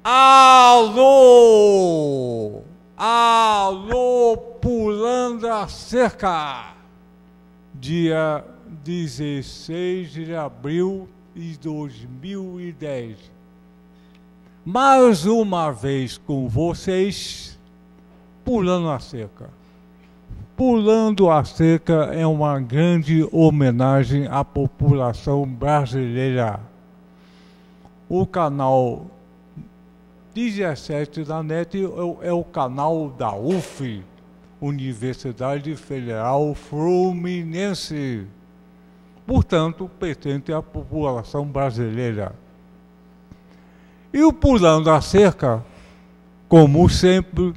Alô! Alô, pulando a cerca! Dia 16 de abril de 2010. Mais uma vez com vocês, pulando a cerca. Pulando a cerca é uma grande homenagem à população brasileira. O canal 17 da NET é o canal da UF, Universidade Federal Fluminense. Portanto, pertence à população brasileira. E o Pulando a Cerca, como sempre,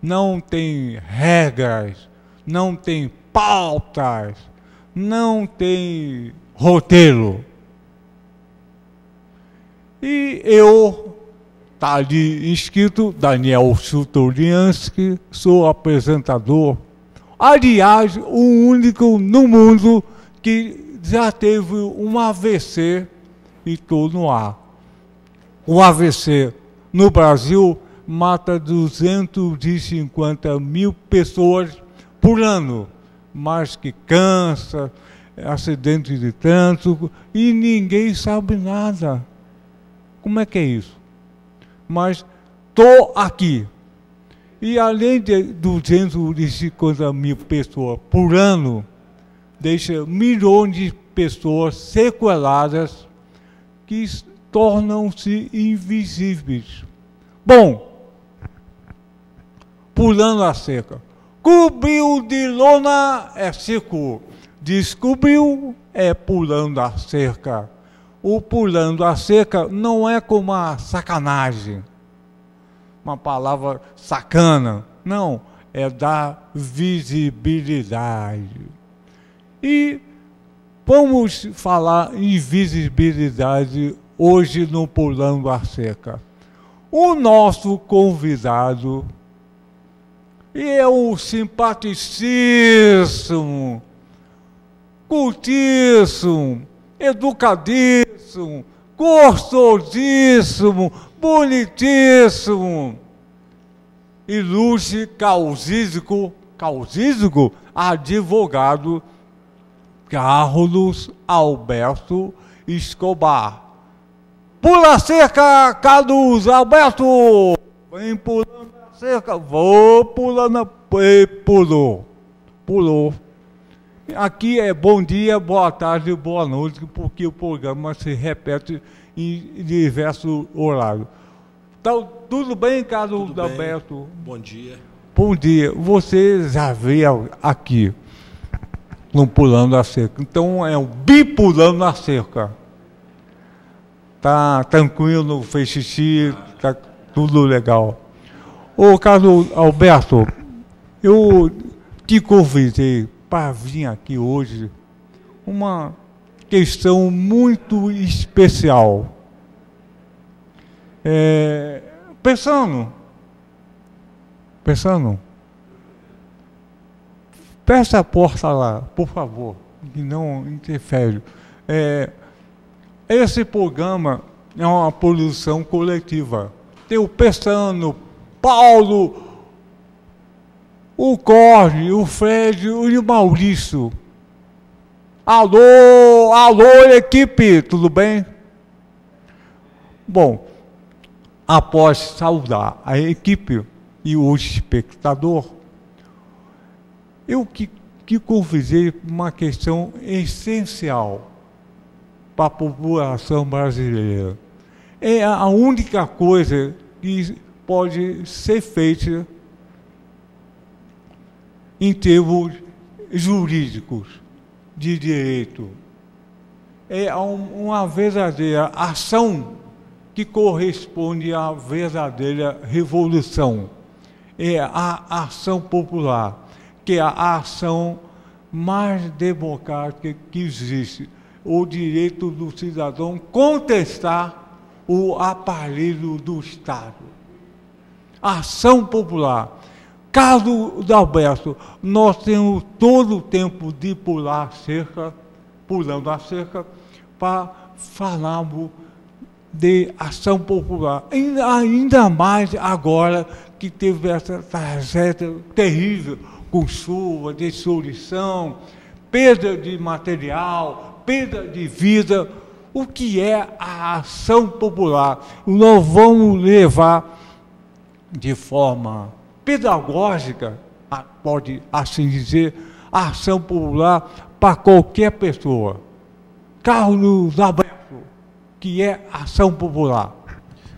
não tem regras, não tem pautas, não tem roteiro. E eu, tá ali inscrito, Daniel Suturiansky, sou apresentador. Aliás, o único no mundo que já teve um AVC e estou no ar. O AVC no Brasil mata 250 mil pessoas por ano, mas que cansa, acidente de trânsito, e ninguém sabe nada. Como é que é isso? Mas estou aqui. E além de 250 mil pessoas por ano, deixa milhões de pessoas sequeladas que tornam-se invisíveis. Bom, pulando a cerca. Cobriu de lona é seco. Descobriu é pulando a cerca. O pulando a cerca não é como uma sacanagem, uma palavra sacana. Não, é dar visibilidade. E vamos falar em visibilidade hoje no Pulando a Cerca. O nosso convidado é o simpaticíssimo, cultíssimo, educadíssimo, gostosíssimo, bonitíssimo, ilustre causístico, advogado Carlos Alberto Escobar. Pula a cerca, Carlos Alberto! Vem pulando a cerca, vou pulando, pulou. Aqui é bom dia, boa tarde, boa noite, porque o programa se repete em diversos horários. Então, tudo bem, Carlos tudo Alberto? Bem. Bom dia. Bom dia. Você já veio aqui no Pulando a Cerca. Então, é o bipulando a cerca. Tá tranquilo, fez xixi, tá tudo legal. Ô, Carlos Alberto, eu te convidei para vir aqui hoje uma questão muito especial. Pensando, fecha a porta lá, por favor, que não interfere. Esse programa é uma produção coletiva. Tem o Pessano, Paulo, o Corre, o Fred e o Maurício. Alô, equipe, tudo bem? Bom, após saudar a equipe e o espectador, eu que convidei uma questão essencial para a população brasileira. É a única coisa que pode ser feita em termos jurídicos de direito. É uma verdadeira ação que corresponde à verdadeira revolução. É a ação popular, que é a ação mais democrática que existe. O direito do cidadão contestar o aparelho do Estado. Ação popular. Carlos Alberto, nós temos todo o tempo de pulando a cerca, para falarmos de ação popular. Ainda mais agora que teve essa tragédia terrível, com chuva, destruição, perda de material, perda de vida. O que é a ação popular? Nós vamos levar de forma pedagógica, pode assim dizer, a ação popular para qualquer pessoa. Carlos Alberto, que é ação popular.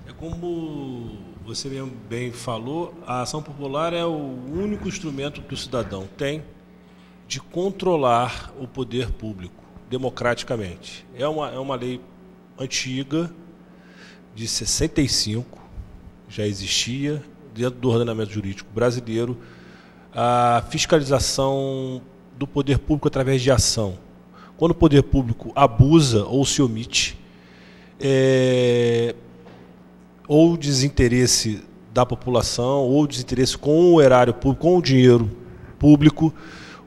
É como você mesmo bem falou, a ação popular é o único instrumento que o cidadão tem de controlar o poder público democraticamente. É uma lei antiga, de 65, já existia, dentro do ordenamento jurídico brasileiro, a fiscalização do poder público através de ação. Quando o poder público abusa ou se omite, ou desinteresse da população, ou desinteresse com o erário público, com o dinheiro público,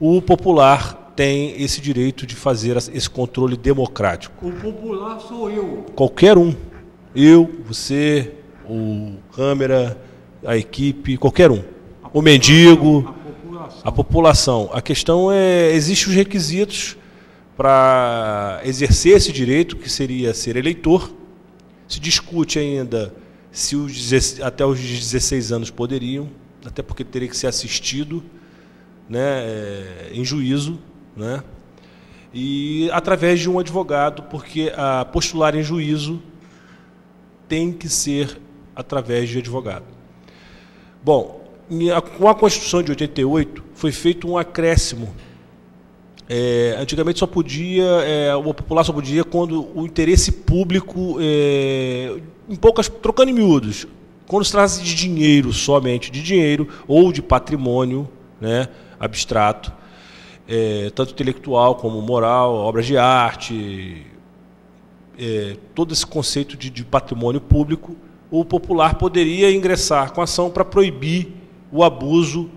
o popular tem esse direito de fazer esse controle democrático. O popular sou eu. Qualquer um. Eu, você, o câmera, a equipe, qualquer um. O mendigo, a população. A questão é, existem os requisitos para exercer esse direito, que seria ser eleitor. Se discute ainda se até os 16 anos poderiam, até porque teria que ser assistido, né, em juízo, né, e através de um advogado, porque a postular em juízo tem que ser através de advogado. Bom, com a Constituição de 88 foi feito um acréscimo. Antigamente só podia, o popular só podia quando o interesse público, em poucas, trocando em miúdos, quando se trata de dinheiro, somente de dinheiro, ou de patrimônio, né, abstrato, tanto intelectual como moral, obras de arte, todo esse conceito de patrimônio público, o popular poderia ingressar com ação para proibir o abuso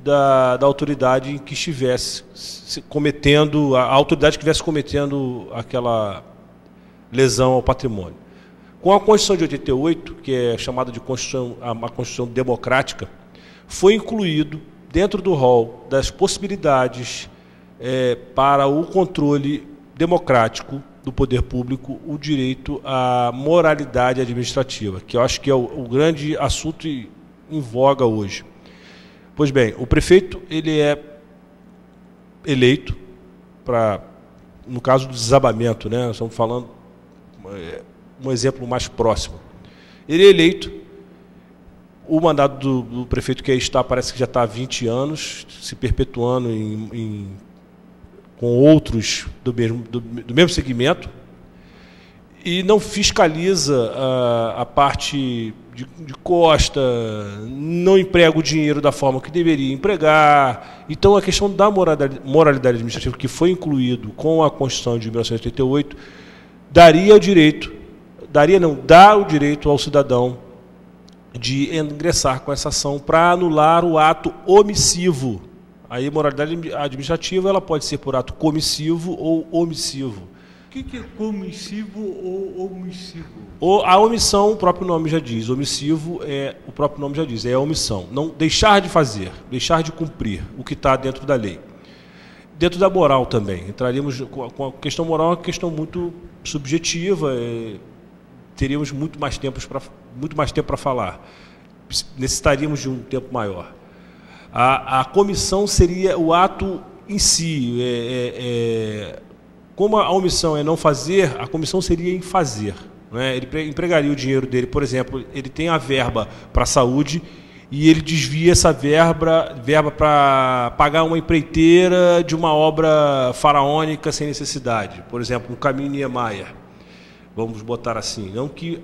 da autoridade em que estivesse cometendo, a autoridade que estivesse cometendo aquela lesão ao patrimônio. Com a Constituição de 88, que é chamada de uma Constituição democrática, foi incluído dentro do rol das possibilidades para o controle democrático do poder público o direito à moralidade administrativa, que eu acho que é o grande assunto em voga hoje. Pois bem, o prefeito ele é eleito para, no caso do desabamento, né, nós estamos falando um exemplo mais próximo. Ele é eleito, o mandato do prefeito que aí está, parece que já está há 20 anos, se perpetuando com outros do mesmo segmento, e não fiscaliza a parte de costa, não emprega o dinheiro da forma que deveria empregar. Então, a questão da moralidade administrativa, que foi incluído com a Constituição de 1988, dá o direito ao cidadão de ingressar com essa ação para anular o ato omissivo. Aí, moralidade administrativa ela pode ser por ato comissivo ou omissivo. O que é comissivo ou omissivo? A omissão, o próprio nome já diz. Omissivo, o próprio nome já diz, é a omissão. Não deixar de fazer, deixar de cumprir o que está dentro da lei. Dentro da moral também. Entraríamos com a questão moral, uma questão muito subjetiva. Teríamos muito mais tempo para falar. Necessitaríamos de um tempo maior. A comissão seria o ato em si. Como a omissão é não fazer, a comissão seria em fazer. Né? Ele empregaria o dinheiro dele, por exemplo, ele tem a verba para a saúde e ele desvia essa verba para pagar uma empreiteira de uma obra faraônica sem necessidade. Por exemplo, um caminho Niemeyer. Vamos botar assim. Não que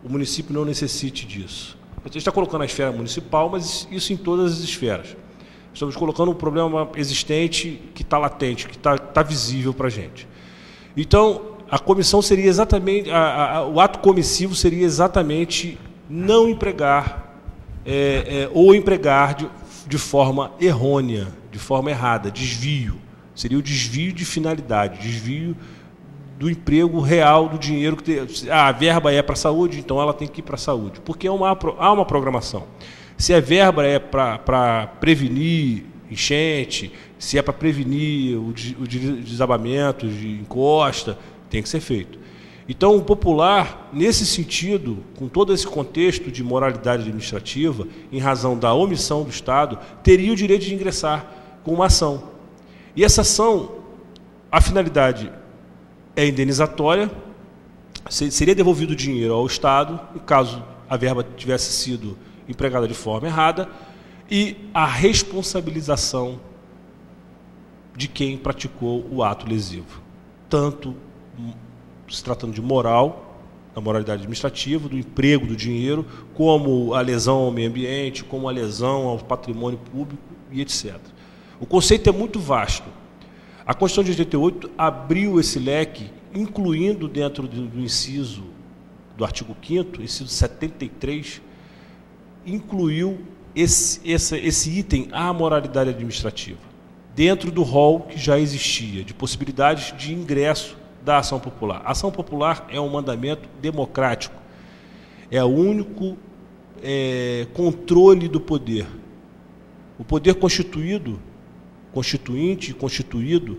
o município não necessite disso. A gente está colocando a esfera municipal, mas isso em todas as esferas. Estamos colocando um problema existente que está latente, que está visível para a gente. Então, a comissão seria exatamente, o ato comissivo seria exatamente não empregar ou empregar de forma errônea, de forma errada, desvio. Seria o desvio de finalidade, desvio do emprego real, do dinheiro. A verba é para a saúde, então ela tem que ir para a saúde. Porque há uma programação. Se a verba é para prevenir enchente, se é para prevenir o desabamento de encosta, tem que ser feito. Então, o popular, nesse sentido, com todo esse contexto de moralidade administrativa, em razão da omissão do Estado, teria o direito de ingressar com uma ação. E essa ação, a finalidade é indenizatória, seria devolvido o dinheiro ao Estado, no caso a verba tivesse sido empregada de forma errada, e a responsabilização de quem praticou o ato lesivo, tanto se tratando de moral, da moralidade administrativa, do emprego do dinheiro, como a lesão ao meio ambiente, como a lesão ao patrimônio público e etc. O conceito é muito vasto. A Constituição de 88 abriu esse leque, incluindo dentro do inciso do artigo 5º, inciso 73, incluiu esse item, a moralidade administrativa, dentro do rol que já existia, de possibilidades de ingresso da ação popular. A ação popular é um mandamento democrático, é o único controle do poder. O poder constituinte e constituído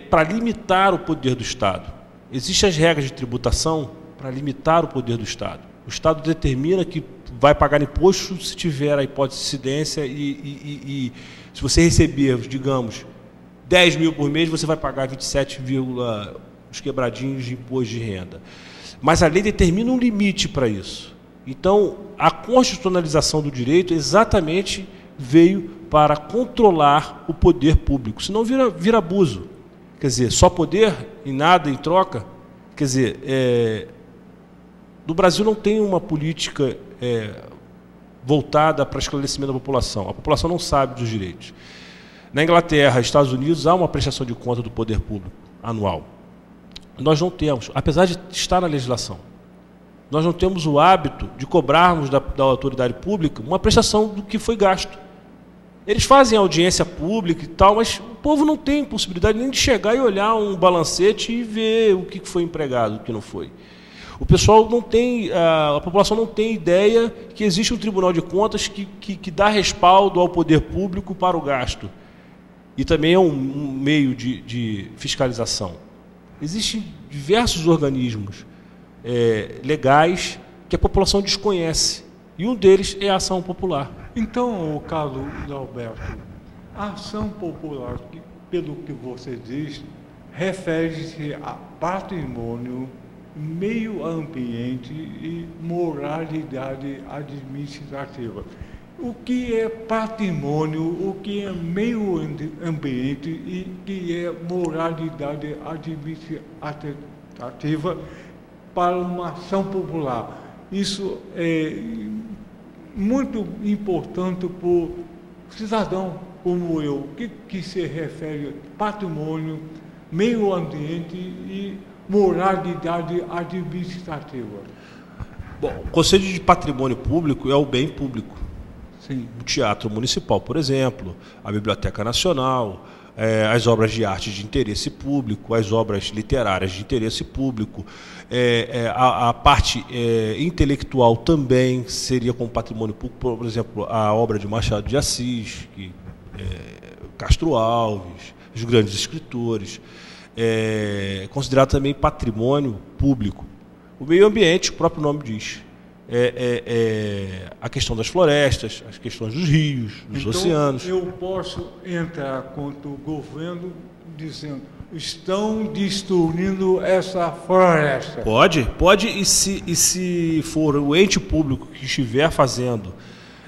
para limitar o poder do Estado. Existem as regras de tributação para limitar o poder do Estado. O Estado determina que vai pagar imposto se tiver a hipótese de incidência e se você receber, digamos, 10 mil por mês, você vai pagar 27, os quebradinhos de imposto de renda. Mas a lei determina um limite para isso. Então, a constitucionalização do direito exatamente veio para controlar o poder público, senão vira abuso. Quer dizer, só poder e nada em troca. Quer dizer, no Brasil não tem uma política voltada para esclarecimento da população. A população não sabe dos direitos. Na Inglaterra, Estados Unidos, há uma prestação de conta do poder público anual. Nós não temos, apesar de estar na legislação, nós não temos o hábito de cobrarmos da autoridade pública uma prestação do que foi gasto. Eles fazem audiência pública e tal, mas o povo não tem possibilidade nem de chegar e olhar um balancete e ver o que foi empregado, o que não foi. O pessoal não tem, a população não tem ideia que existe um Tribunal de Contas que dá respaldo ao poder público para o gasto. E também é um meio de fiscalização. Existem diversos organismos legais que a população desconhece. E um deles é a ação popular. Então, Carlos Alberto, a ação popular, pelo que você diz, refere-se a patrimônio, meio ambiente e moralidade administrativa. O que é patrimônio, o que é meio ambiente e o que é moralidade administrativa para uma ação popular? Isso é muito importante para o cidadão como eu. O que se refere a patrimônio, meio ambiente e moralidade administrativa? Bom, o conceito de patrimônio público é o bem público. Sim. O Teatro Municipal, por exemplo, a Biblioteca Nacional, as obras de arte de interesse público, as obras literárias de interesse público, a parte intelectual também seria como patrimônio público, por exemplo, a obra de Machado de Assis, Castro Alves, os grandes escritores, considerado também patrimônio público. O meio ambiente, o próprio nome diz, a questão das florestas, as questões dos rios, dos oceanos. Eu posso entrar contra o governo dizendo: estão destruindo essa floresta. Pode, e se for o ente público que estiver fazendo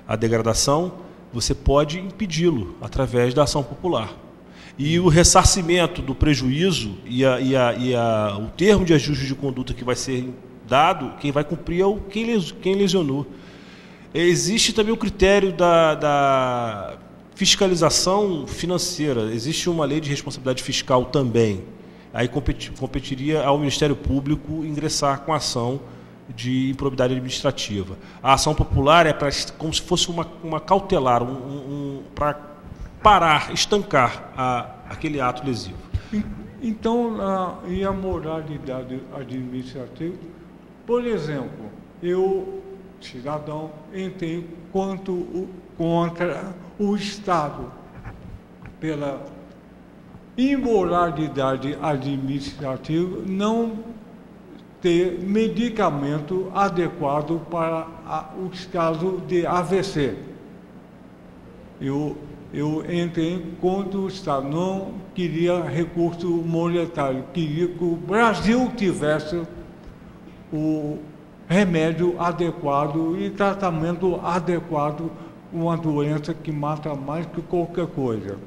a degradação, você pode impedi-lo através da ação popular. E o ressarcimento do prejuízo e o termo de ajuste de conduta que vai ser dado, quem vai cumprir é quem lesionou. Existe também o critério da fiscalização financeira. Existe uma lei de responsabilidade fiscal também. Aí competiria ao Ministério Público ingressar com ação de improbidade administrativa. A ação popular é como se fosse uma cautelar, para parar, estancar aquele ato lesivo. Então, e a moralidade administrativa? Por exemplo, eu, cidadão, entrei contra o Estado pela imoralidade administrativa não ter medicamento adequado para os casos de AVC. Eu entrei contra o Estado, não queria recurso monetário, queria que o Brasil tivesse o remédio adequado e tratamento adequado, uma doença que mata mais que qualquer coisa.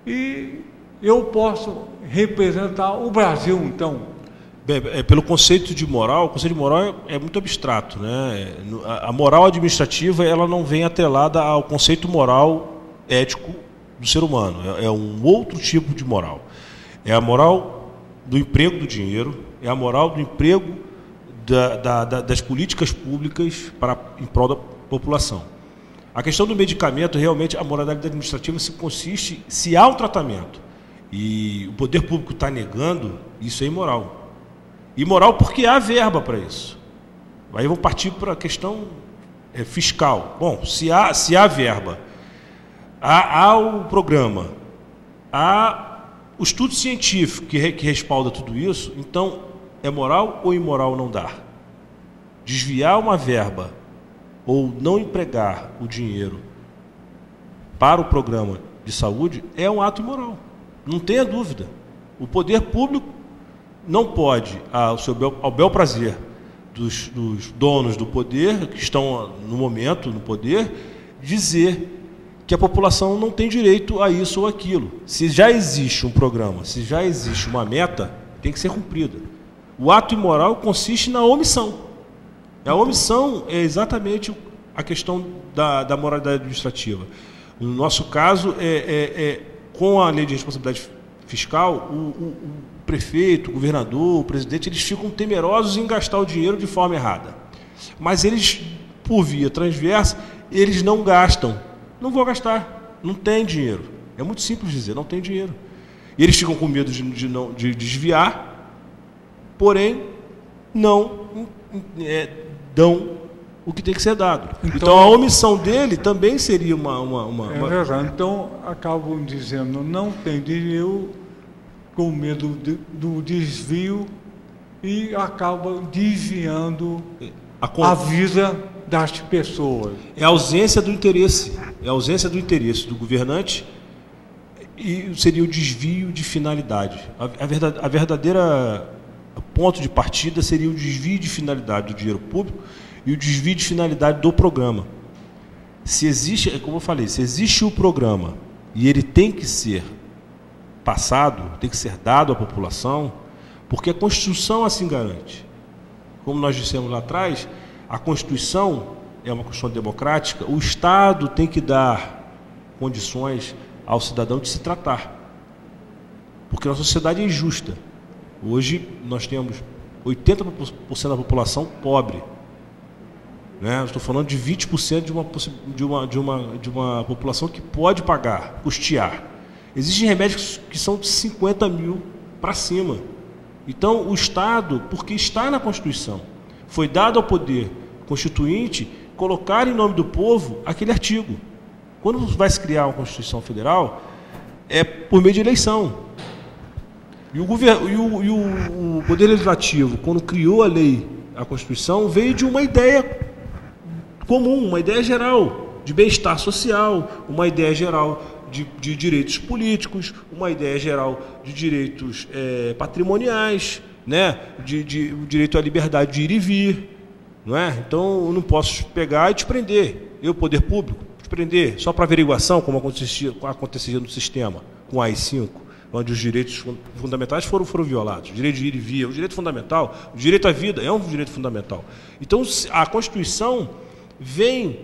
E eu posso representar o Brasil, então. Bem, pelo conceito de moral, o conceito de moral é muito abstrato, né? A moral administrativa, ela não vem atrelada ao conceito moral ético do ser humano, é um outro tipo de moral. É a moral do emprego do dinheiro, é a moral do emprego das políticas públicas em prol da população. A questão do medicamento, realmente, a moralidade administrativa se há um tratamento e o poder público está negando, isso é imoral. Imoral porque há verba para isso. Aí eu vou partir para a questão fiscal. Bom, se há verba, há o programa, há o estudo científico que respalda tudo isso, então é moral ou imoral não dar? Desviar uma verba ou não empregar o dinheiro para o programa de saúde é um ato imoral. Não tenha dúvida. O poder público não pode, ao bel prazer dos donos do poder, que estão no momento no poder, dizer que a população não tem direito a isso ou aquilo. Se já existe um programa, se já existe uma meta, tem que ser cumprida. O ato imoral consiste na omissão. A omissão é exatamente a questão da moralidade administrativa. No nosso caso, com a lei de responsabilidade fiscal, o prefeito, o governador, o presidente, eles ficam temerosos em gastar o dinheiro de forma errada. Mas eles, por via transversa, eles não gastam. Não vou gastar, não tem dinheiro. É muito simples dizer, não tem dinheiro. E eles ficam com medo de desviar, porém, não dão o que tem que ser dado. Então a omissão dele também seria uma... É verdade. Então, acabam dizendo, não tem dinheiro, com medo do desvio, e acabam desviando a vida das pessoas. É a ausência do interesse. É a ausência do interesse do governante e seria o desvio de finalidade. A verdadeira ponto de partida seria o desvio de finalidade do dinheiro público e o desvio de finalidade do programa. Se existe, como eu falei, se existe o programa e ele tem que ser passado, tem que ser dado à população, porque a Constituição assim garante. Como nós dissemos lá atrás, a Constituição é uma Constituição democrática, o Estado tem que dar condições ao cidadão de se tratar. Porque a sociedade é injusta. Hoje nós temos 80% da população pobre. Né? Eu estou falando de 20% de uma população que pode pagar, custear. Existem remédios que são de 50 mil para cima. Então, o Estado, porque está na Constituição, foi dado ao poder constituinte colocar em nome do povo aquele artigo. Quando vai se criar uma Constituição Federal, é por meio de eleição. E o Poder Legislativo, quando criou a lei, a Constituição, veio de uma ideia comum, uma ideia geral de bem-estar social, uma ideia geral de direitos políticos, uma ideia geral de direitos patrimoniais, né? De direito à liberdade de ir e vir. Não é? Então, eu não posso pegar e te prender. Eu, poder público, te prender só para averiguação, como acontecia no sistema, com a AI-5, onde os direitos fundamentais foram violados. O direito de ir e vir é um direito fundamental, o direito à vida é um direito fundamental. Então, a Constituição vem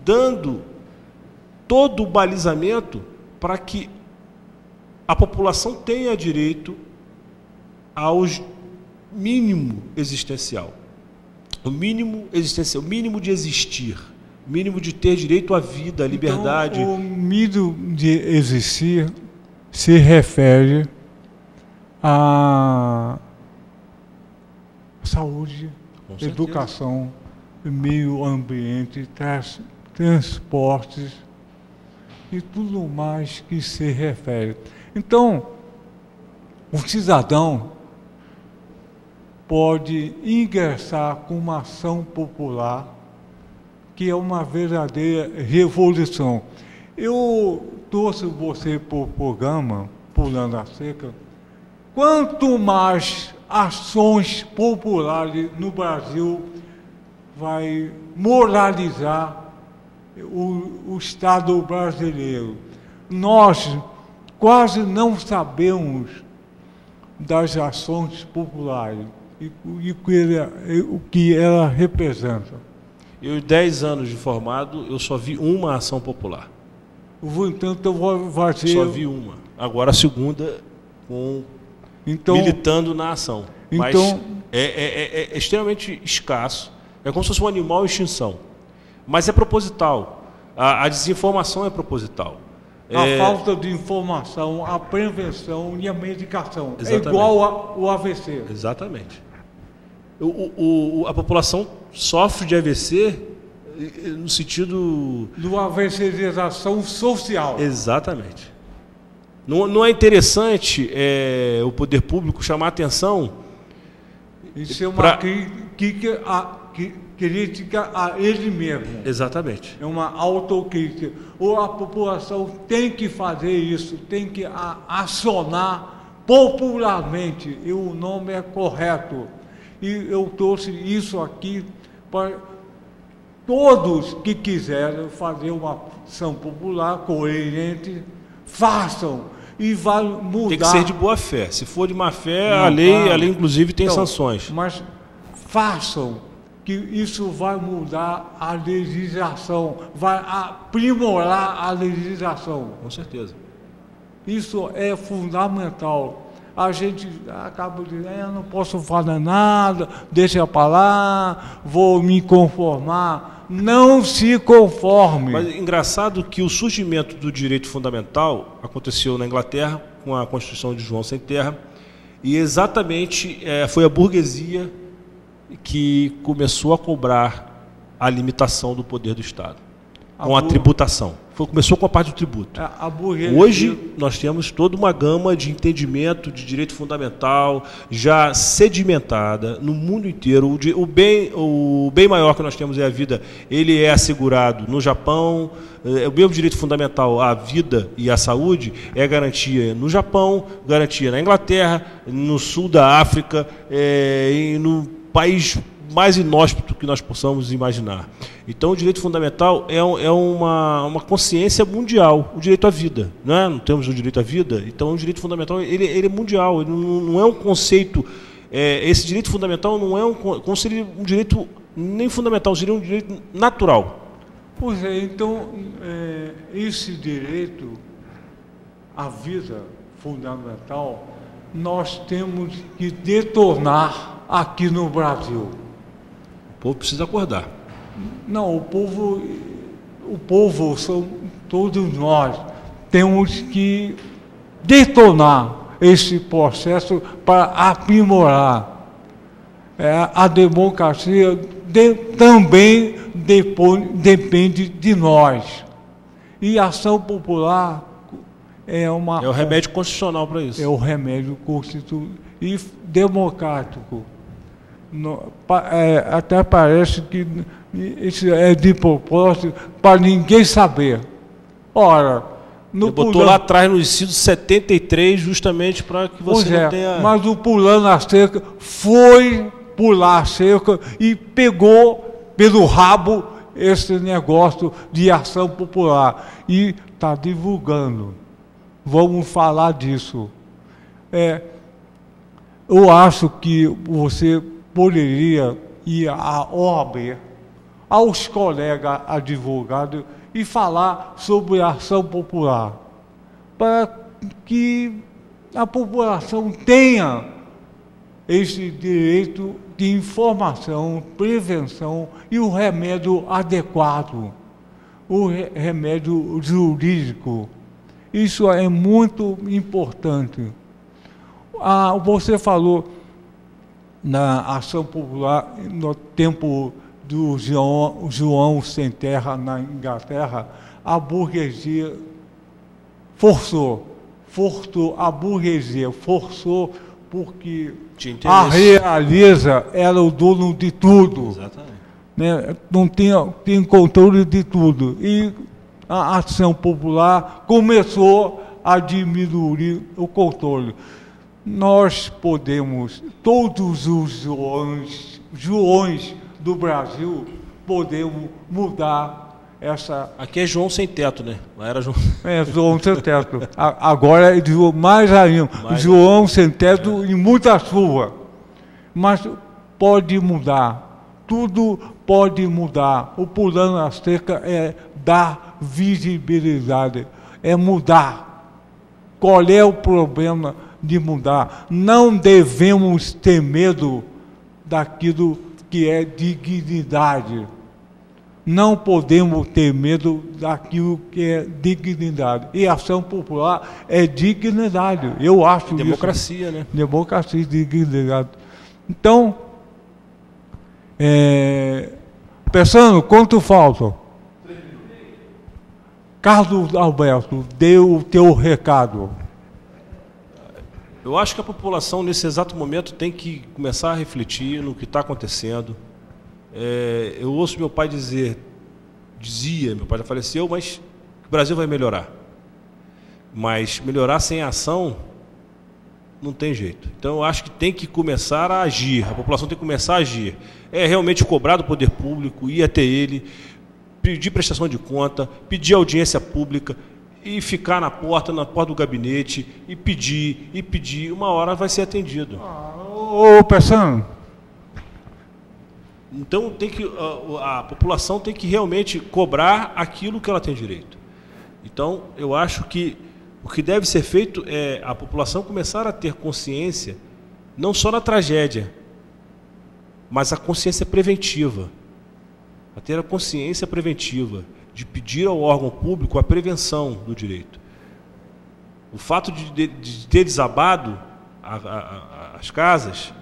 dando todo o balizamento para que a população tenha direito ao mínimo existencial. O mínimo existencial, o mínimo de existir, o mínimo de ter direito à vida, à liberdade. Então, o mínimo de existir se refere a saúde, Com certeza. educação, meio ambiente, transportes e tudo mais que se refere. Então, o cidadão pode ingressar com uma ação popular que é uma verdadeira revolução. Eu trouxe você para o programa Pulando a Cerca. Quanto mais ações populares no Brasil vai moralizar o Estado brasileiro. Nós quase não sabemos das ações populares e o que ela representa. Eu, 10 anos de formado, eu só vi uma ação popular. Então, eu vou fazer... Só vi uma. Agora a segunda, militando na ação. Mas é extremamente escasso. É como se fosse um animal em extinção. Mas é proposital. A desinformação é proposital. A falta de informação, a prevenção e a medicação. Exatamente. É igual ao AVC. Exatamente. A população sofre de AVC no sentido... Do AVCização social. Exatamente. Não é interessante o poder público chamar atenção... Isso é uma crítica a ele mesmo. Exatamente. É uma autocrítica. Ou a população tem que fazer isso, tem que acionar popularmente, e o nome é correto. E eu trouxe isso aqui para todos que quiserem fazer uma ação popular coerente, façam. E vai mudar. Tem que ser de boa fé. Se for de má fé, a lei inclusive tem sanções. Mas façam, que isso vai mudar a legislação, vai aprimorar a legislação. Com certeza. Isso é fundamental. A gente acaba dizendo, eu não posso fazer nada, deixa para lá, vou me conformar. Não se conforme. Mas é engraçado que o surgimento do direito fundamental aconteceu na Inglaterra, com a Constituição de João Sem Terra, e exatamente foi a burguesia que começou a cobrar a limitação do poder do Estado, com a tributação. Começou com a parte do tributo. Hoje nós temos toda uma gama de entendimento de direito fundamental já sedimentada no mundo inteiro. O bem maior que nós temos é a vida. Ele é assegurado no Japão. O mesmo direito fundamental à vida e à saúde é garantia no Japão, garantia na Inglaterra, no sul da África, e no país mais inóspito que nós possamos imaginar. Então, o direito fundamental é uma consciência mundial, o direito à vida. Não temos o direito à vida? Então, o direito fundamental ele é mundial, ele não é um conceito... esse direito fundamental não é um direito nem fundamental, seria um direito natural. Pois é, então, esse direito à vida fundamental, nós temos que detornar aqui no Brasil. O povo precisa acordar. Não, o povo são todos nós. Temos que detonar esse processo para aprimorar. A democracia também depende de nós. E a ação popular é o remédio constitucional para isso. É o remédio constitucional e democrático. Até parece que isso é de propósito para ninguém saber. Ora, botou lá atrás no inciso 73 justamente para que você não tenha... Mas o Pulando a Cerca foi pular a cerca e pegou pelo rabo esse negócio de ação popular e está divulgando. Vamos falar disso. Eu acho que você poderia ir à OAB, aos colegas advogados, e falar sobre a ação popular, para que a população tenha esse direito de informação, prevenção e o remédio adequado, o remédio jurídico. Isso é muito importante. Você falou na ação popular no tempo do João Sem Terra na Inglaterra, a burguesia forçou a burguesia, forçou porque a realeza era o dono de tudo. Exatamente. Né? Não tinha controle de tudo. E a ação popular começou a diminuir o controle. Nós podemos, todos os Joões do Brasil, podemos mudar essa... Aqui é João Sem Teto, né? Lá era João... João Sem Teto. Agora é mais ainda. João Sem Teto e muita chuva. Mas pode mudar. Tudo pode mudar. O Pulando a Cerca é dar visibilidade, é mudar. Qual é o problema de mudar? Não devemos ter medo daquilo que é dignidade. Não podemos ter medo daquilo que é dignidade. E a ação popular é dignidade. Eu acho democracia, isso. Né? Democracia e dignidade. Então, pensando, quanto falta? Carlos Alberto, dê o teu recado. Eu acho que a população, nesse exato momento, tem que começar a refletir no que está acontecendo. Eu ouço meu pai meu pai já faleceu, mas o Brasil vai melhorar. Mas melhorar sem ação não tem jeito. Então eu acho que tem que começar a agir, a população tem que começar a agir. É realmente cobrar do poder público, ir até ele, pedir prestação de conta, pedir audiência pública e ficar na porta do gabinete e pedir, uma hora vai ser atendido. Pensando. Então a população tem que realmente cobrar aquilo que ela tem direito. Então eu acho que o que deve ser feito é a população começar a ter consciência, não só na tragédia, mas a consciência preventiva. A ter a consciência preventiva de pedir ao órgão público a prevenção do direito. O fato de ter desabado as casas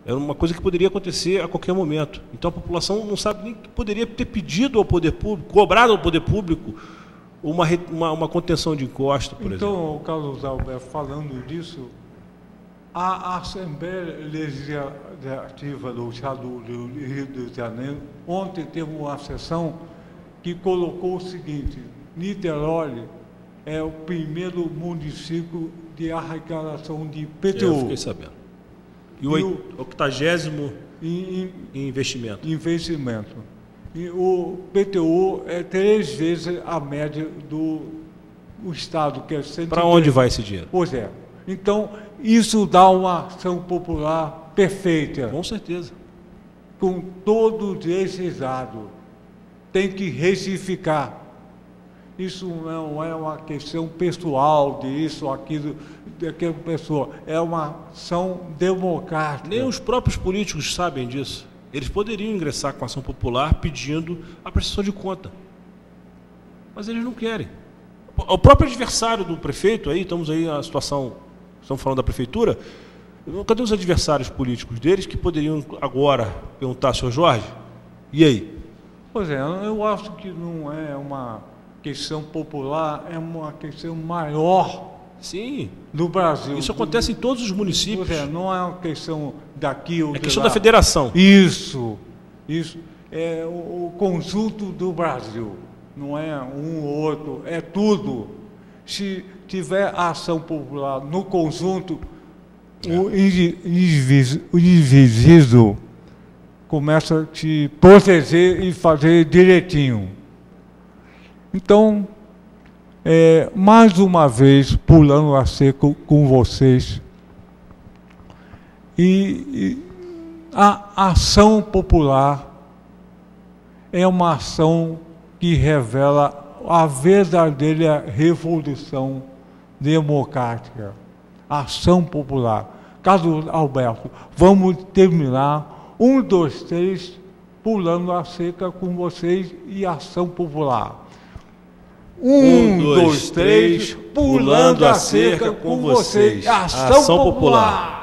é uma coisa que poderia acontecer a qualquer momento. Então a população não sabe nem que poderia ter pedido ao poder público, cobrado ao poder público uma contenção de encosta, por exemplo. Então, Carlos Alberto, falando disso, a Assembleia Legislativa do Estado do Rio de Janeiro ontem teve uma sessão que colocou o seguinte: Niterói é o primeiro município de arrecadação de IPTU. Eu fiquei sabendo. E o 80º em investimento. E o IPTU é 3 vezes a média do Estado, que é 110. Para onde vai esse dinheiro? Pois é. Então, isso dá uma ação popular perfeita. Com certeza. Com todos esses dados. Tem que retificar. Isso não é uma questão pessoal de isso, aquilo, daquela pessoa. É uma ação democrática. Nem os próprios políticos sabem disso. Eles poderiam ingressar com a ação popular pedindo a prestação de conta. Mas eles não querem. O próprio adversário do prefeito, estamos falando da prefeitura, cadê os adversários políticos deles que poderiam agora perguntar, senhor Jorge, e aí? Pois é, eu acho que não é uma questão popular, é uma questão maior. Sim. Do Brasil. Isso acontece em todos os municípios. Pois é, não é uma questão daqui ou de lá. É questão da federação. Isso é o conjunto do Brasil. Não é um ou outro, é tudo. Se tiver ação popular no conjunto, o indivíduo começa a te proteger e fazer direitinho. Então, mais uma vez, pulando a seco com vocês. E a ação popular é uma ação que revela a verdadeira revolução democrática. Ação popular. Carlos Alberto, vamos terminar 1, 2, 3, pulando a cerca com vocês e ação popular. 1, 2, 3, pulando a cerca com vocês. Ação Popular.